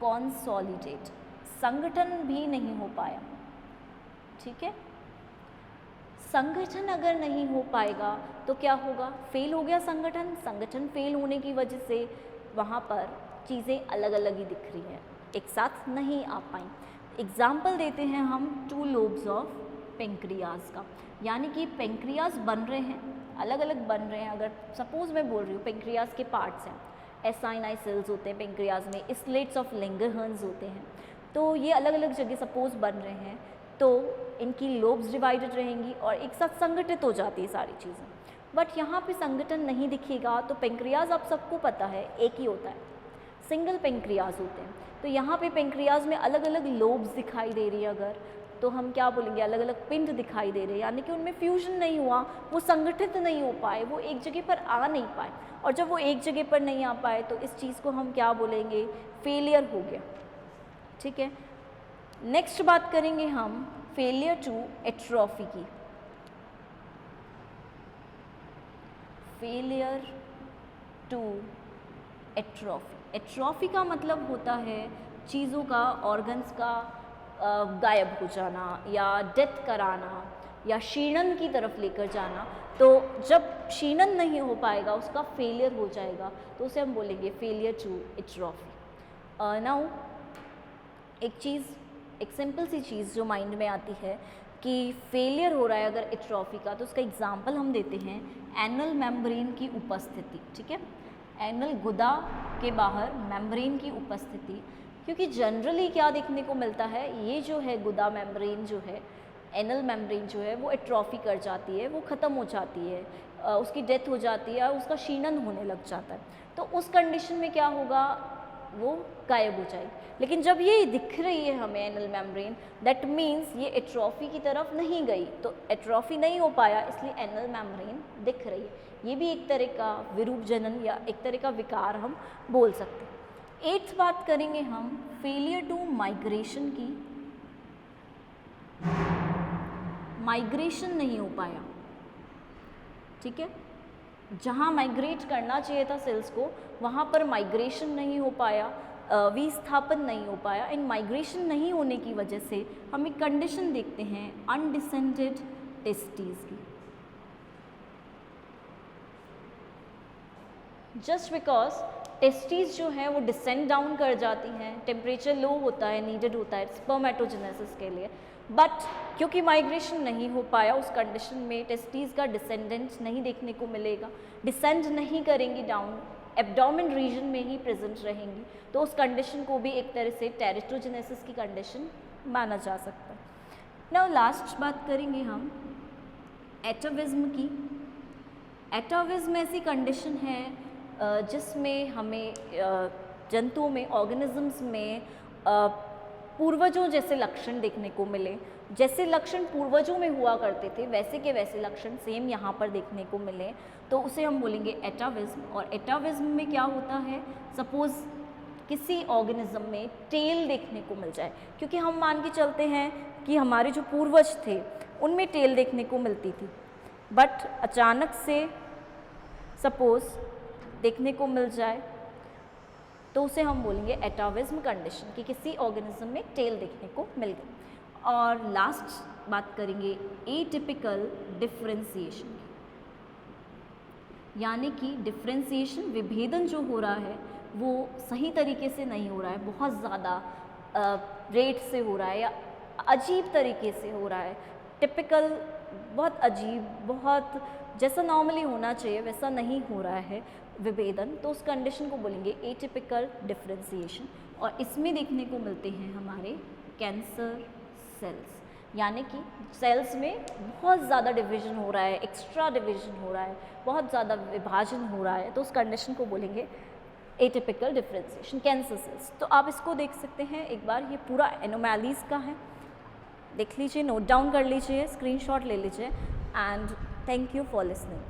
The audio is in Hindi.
कंसोलिडेट, संगठन भी नहीं हो पाया। ठीक है, संगठन अगर नहीं हो पाएगा तो क्या होगा, फेल हो गया संगठन। संगठन फेल होने की वजह से वहाँ पर चीज़ें अलग अलग ही दिख रही हैं, एक साथ नहीं आ पाई। एग्जाम्पल देते हैं हम 2 लोब्स ऑफ पेंक्रियाज का, यानी कि पेंक्रियाज बन रहे हैं, अलग अलग बन रहे हैं। अगर सपोज मैं बोल रही हूँ पेंक्रियाज के पार्ट्स हैं, एसाइनाई सेल्स होते हैं पेंक्रियाज में, स्लेट्स ऑफ लैंगरहंस होते हैं, तो ये अलग अलग जगह सपोज बन रहे हैं, तो इनकी लोब्स डिवाइडेड रहेंगी और एक साथ संगठित हो जाती है सारी चीज़ें। बट यहाँ पे संगठन नहीं दिखेगा, तो पेंक्रियाज आप सबको पता है एक ही होता है, सिंगल पेंक्रियाज होते हैं। तो यहाँ पे पेंक्रियाज में अलग अलग लोब्स दिखाई दे रही है अगर, तो हम क्या बोलेंगे, अलग अलग पिंड दिखाई दे रहे हैं, यानी कि उनमें फ्यूजन नहीं हुआ, वो संगठित नहीं हो पाए, वो एक जगह पर आ नहीं पाए। और जब वो एक जगह पर नहीं आ पाए तो इस चीज़ को हम क्या बोलेंगे, फेलियर हो गया। ठीक है, नेक्स्ट बात करेंगे हम फेलियर टू एट्रोफी की। फेलियर टू एट्रोफी, एट्रोफी का मतलब होता है चीज़ों का, ऑर्गन्स का गायब हो जाना या डेथ कराना या क्षीणन की तरफ लेकर जाना। तो जब क्षीणन नहीं हो पाएगा, उसका फेलियर हो जाएगा, तो उसे हम बोलेंगे फेलियर टू एट्रोफी। नाउ एक चीज़, एक सिंपल सी चीज़ जो माइंड में आती है कि फेलियर हो रहा है अगर एट्रोफी का, तो उसका एग्जांपल हम देते हैं एनल मेम्ब्रेन की उपस्थिति। ठीक है, एनल गुदा के बाहर मेम्ब्रेन की उपस्थिति, क्योंकि जनरली क्या देखने को मिलता है, ये जो है गुदा मेम्ब्रेन जो है, एनल मेम्ब्रेन जो है, वो एट्रोफी कर जाती है, वो ख़त्म हो जाती है, उसकी डेथ हो जाती है और उसका क्षीणन होने लग जाता है। तो उस कंडीशन में क्या होगा, वो गायब हो जाएगी। लेकिन जब ये दिख रही है हमें एनल मेम्ब्रेन, दैट मीन्स ये एट्रोफी की तरफ नहीं गई, तो एट्रोफी नहीं हो पाया, इसलिए एनल मेम्ब्रेन दिख रही है। ये भी एक तरह का विरूप जनन या एक तरह का विकार हम बोल सकते हैं। 8th बात करेंगे हम फेलियर टू माइग्रेशन की। माइग्रेशन नहीं हो पाया। ठीक है, जहाँ माइग्रेट करना चाहिए था सेल्स को, वहाँ पर माइग्रेशन नहीं हो पाया, विस्थापन नहीं हो पाया। इन माइग्रेशन नहीं होने की वजह से हम एक कंडीशन देखते हैं अनडिसेंडेड टेस्टीज की। जस्ट बिकॉज टेस्टीज जो है वो डिसेंड डाउन कर जाती हैं, टेम्परेचर लो होता है, नीडेड होता है स्पर्मेटोजेनेसिस के लिए, बट क्योंकि माइग्रेशन नहीं हो पाया, उस कंडीशन में टेस्टीज का डिसेंडेंट नहीं देखने को मिलेगा, डिसेंड नहीं करेंगी डाउन, एब्डोमेन रीजन में ही प्रेजेंट रहेंगी, तो उस कंडीशन को भी एक तरह से टेरिटोजेनेसिस की कंडीशन माना जा सकता है। नाउ लास्ट बात करेंगे हम एटाविज्म की। एटाविज्म ऐसी कंडीशन है जिसमें हमें जंतुओं में, ऑर्गेनिजम्स में पूर्वजों जैसे लक्षण देखने को मिले। जैसे लक्षण पूर्वजों में हुआ करते थे वैसे के वैसे लक्षण सेम यहाँ पर देखने को मिले, तो उसे हम बोलेंगे एटाविज्म। और एटाविज्म में क्या होता है, सपोज़ किसी ऑर्गेनिज्म में टेल देखने को मिल जाए, क्योंकि हम मान के चलते हैं कि हमारे जो पूर्वज थे उनमें टेल देखने को मिलती थी, बट अचानक से सपोज़ देखने को मिल जाए तो उसे हम बोलेंगे एटाविज्म कंडीशन, कि किसी ऑर्गेनिज्म में टेल देखने को मिल गई। और लास्ट बात करेंगे एटिपिकल डिफरेंशिएशन की, यानी कि डिफरेंशिएशन, विभेदन जो हो रहा है वो सही तरीके से नहीं हो रहा है, बहुत ज़्यादा रेट से हो रहा है या अजीब तरीके से हो रहा है। टिपिकल बहुत अजीब, बहुत जैसा नॉर्मली होना चाहिए वैसा नहीं हो रहा है विभेदन, तो उस कंडीशन को बोलेंगे एटिपिकल डिफरेंशिएशन। और इसमें देखने को मिलते हैं हमारे कैंसर सेल्स, यानी कि सेल्स में बहुत ज़्यादा डिवीजन हो रहा है, एक्स्ट्रा डिवीजन हो रहा है, बहुत ज़्यादा विभाजन हो रहा है, तो उस कंडीशन को बोलेंगे एटिपिकल डिफरेंशिएशन, कैंसर सेल्स। तो आप इसको देख सकते हैं एक बार, ये पूरा एनोमैलीज का है, देख लीजिए, नोट डाउन कर लीजिए, स्क्रीनशॉट ले लीजिए, and thank you for listening.